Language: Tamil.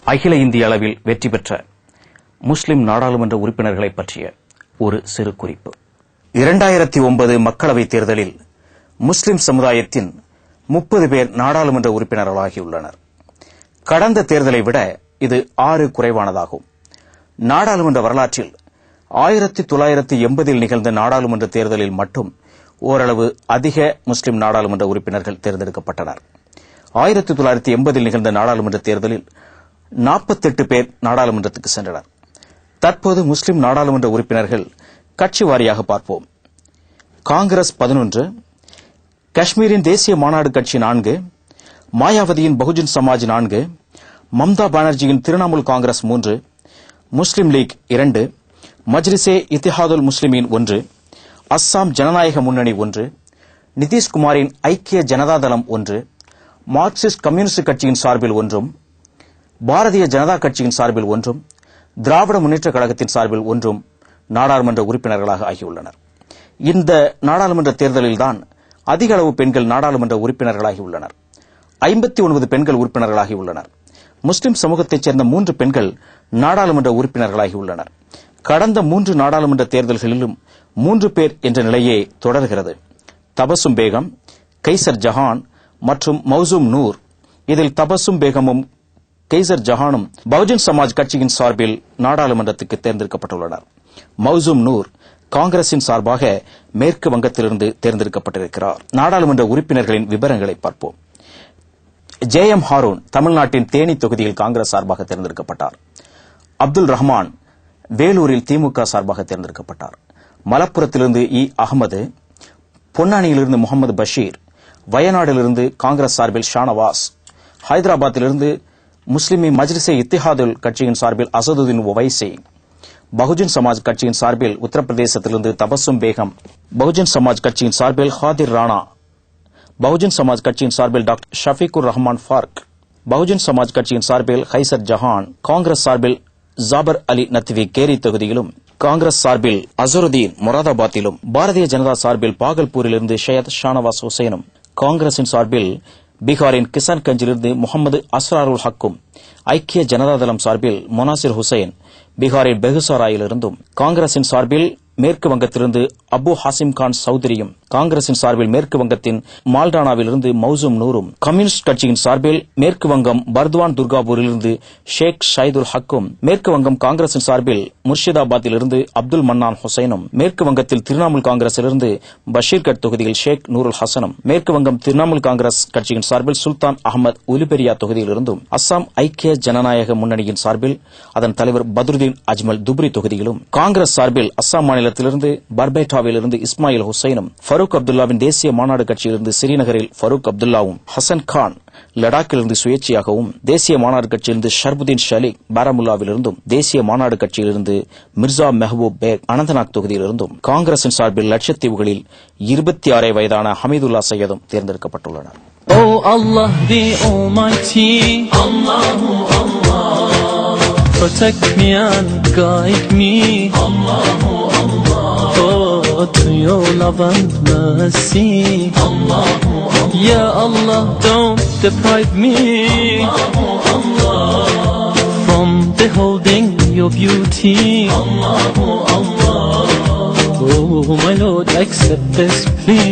அகில இந்திய அளவில் வெற்றி பெற்ற முஸ்லிம் நாடாளுமன்ற உறுப்பினர்களை பற்றிய ஒரு சிறு குறிப்பு. 2009 மக்களவைத் தேர்தலில் முஸ்லிம் சமுதாயத்தின் 30 பேர் நாடாளுமன்ற உறுப்பினர்களாகியுள்ளனர். கடந்த தேர்தலை விட இது 6 குறைவானதாகும். நாடாளுமன்ற வரலாற்றில் 1980 நிகழ்ந்த நாடாளுமன்ற தேர்தலில் மட்டும் ஓரளவு அதிக முஸ்லிம் நாடாளுமன்ற உறுப்பினர்கள் தேர்ந்தெடுக்கப்பட்டனர். 1980 நிகழ்ந்த நாடாளுமன்ற தேர்தலில் 48 பேர் நாடாளுமன்றத்துக்கு சென்றனர். தற்போது முஸ்லிம் நாடாளுமன்ற உறுப்பினர்கள் கட்சி வாரியாக பார்ப்போம். காங்கிரஸ் 11, காஷ்மீரின் தேசிய மாநாடு கட்சி 4, மாயாவதியின் பகுஜன் சமாஜ் 4, மம்தா பானர்ஜியின் திரிணாமுல் காங்கிரஸ் 3, முஸ்லிம் லீக் 2, மஜ்லிஸே இத்திஹாதுல் முஸ்லிமீன் 1, அஸ்ஸாம் ஜனநாயக முன்னணி 1, நிதிஷ்குமாரின் ஐக்கிய ஜனதாதளம் 1, மார்க்சிஸ்ட் கம்யூனிஸ்ட் கட்சியின் சார்பில் 1, பாரதிய ஜனதா கட்சியின் சார்பில் 1, திராவிட முன்னேற்றக் கழகத்தின் சார்பில் 1 நாடாளுமன்ற உறுப்பினர்களாக ஆகியுள்ளனர். இந்த நாடாளுமன்ற தேர்தலில்தான் அதிக அளவு பெண்கள் நாடாளுமன்ற உறுப்பினர்களாகியுள்ளனர். 59 பெண்கள் உறுப்பினர்களாகியுள்ளனர். முஸ்லிம் சமூகத்தைச் சேர்ந்த 3 பெண்கள் நாடாளுமன்ற உறுப்பினர்களாகியுள்ளனர். கடந்த 3 நாடாளுமன்ற தேர்தல்களிலும் 3 பேர் என்ற நிலையே தொடர்கிறது. தபசும் பேகம், கைசர் ஜஹான் மற்றும் மௌசூம் நூர். இதில் தபசும் பேகமும் கைசர் ஜஹானும் பகுஜன் சமாஜ் கட்சியின் சார்பில் நாடாளுமன்றத்துக்கு தேர்ந்தெடுக்கப்பட்டுள்ளனர். மௌசூம் நூர் காங்கிரசின் சார்பாக மேற்கு வங்கத்திலிருந்து தேர்ந்தெடுக்கப்பட்டிருக்கிறார். நாடாளுமன்ற உறுப்பினர்களின் விவரங்களை பார்ப்போம். ஜே.எம். ஹாரூன் தமிழ்நாட்டின் தேனி தொகுதியில் காங்கிரஸ் சார்பாக தேர்ந்தெடுக்கப்பட்டார். அப்துல் ரஹ்மான் வேலூரில் திமுக சார்பாக தேர்ந்தெடுக்கப்பட்டார். மலப்புரத்திலிருந்து இ. அகமது, பொன்னானியிலிருந்து முகமது பஷீர், வயநாட்டிலிருந்து காங்கிரஸ் சார்பில் ஷானவாஸ், ஹைதராபாத்திலிருந்து முஸ்லிமி மஜ்லிஸே இத்திஹாதுல் கட்சியின் சார்பில் அசதுதீன் ஒவைசி, பகுஜன் சமாஜ் கட்சியின் சார்பில் உத்தரப்பிரதேசத்திலிருந்து தபசும் பேகம், பகுஜன் சமாஜ் கட்சியின் சார்பில் ஹாதிர் ராணா, பகுஜன் சமாஜ் கட்சியின் சார்பில் டாக்டர் ஷஃபீக்குர் ரஹ்மான் ஃபார்க், பகுஜன் சமாஜ் கட்சியின் சார்பில் கைசர் ஜஹான், காங்கிரஸ் சார்பில் ஜாபர் அலி நத்வி கேரி தொகுதியிலும், காங்கிரஸ் சார்பில் அசருதீன் மொராதாபாத்திலும், பாரதிய ஜனதா சார்பில் பாகல்பூரிலிருந்து ஷையத் ஷானவாஸ் ஹுசைனும், காங்கிரசின் சார்பில் பீகாரின் கிசான்கஞ்சிலிருந்து முகமது அஸ்ராருல் ஹக்கும், ஐக்கிய ஜனதாதளம் சார்பில் மொனாசிர் ஹுசைன் பீகாரின் பெகுசாராயிலிருந்தும், காங்கிரசின் சார்பில் மேற்கு வங்கத்திலிருந்து அபு ஹாசிம் கான் சௌத்ரியும், காங்கிரசின் சார்பில் மேற்கு வங்கத்தின் மால்டானாவிலிருந்து மௌசூம் நூரும், கம்யூனிஸ்ட் கட்சியின் சார்பில் மேற்கு வங்கம் பர்துவான் துர்காபூரிலிருந்து ஷேக் ஷைதுல் ஹக்கும், மேற்கு வங்கம் காங்கிரசின் சார்பில் முர்ஷிதாபாத்திலிருந்து அப்துல் மன்னான் ஹுசைனும், மேற்கு வங்கத்தில் திரிணாமுல் காங்கிரசிலிருந்து பஷீர்கட் தொகுதியில் ஷேக் நூருல் ஹசனும், மேற்கு வங்கம் திரிணாமுல் காங்கிரஸ் கட்சியின் சார்பில் சுல்தான் அகமது உலிபெரியா தொகுதியிலிருந்தும், அஸ்ஸாம் ஐக்கிய ஜனநாயக முன்னணியின் சார்பில் அதன் தலைவர் பத்ருதீன் அஜ்மல் துப்ரி தொகுதியிலும், காங்கிரஸ் சார்பில் அஸ்ஸாம் மாநிலத்திலிருந்து பர்பேட்டாவிலிருந்து இஸ்மாயில் ஹுசைனும், ஃபரூக் அப்துல்லாவின் தேசிய மாநாடு கட்சியிலிருந்து ஸ்ரீநகரில் ஃபரூக் அப்துல்லாவும், ஹசன் கான் லடாக்கிலிருந்து சுயேட்சையாகவும், தேசிய மாநாடு கட்சியிலிருந்து ஷர்புதீன் ஷலீக் பாராமுல்லாவிலிருந்தும், தேசிய மாநாடு கட்சியிலிருந்து மிர்சா மெஹபூப் பேக் அனந்தநாக் தொகுதியிலிருந்தும், காங்கிரசின் சார்பில் லட்சத்தீவுகளில் 26 வயதான Hamidullah சையதும் தேர்ந்தெடுக்கப்பட்டுள்ளனர். Oh Allah the Almighty, Allahu Allah, protect me and guide me, Allahu Allah, oh to your love and mercy, Allahu Allah, Ya Allah don't deprive me, Allahu Allah, from beholding your beauty, Allahu Allah, oh my Lord accept this plea.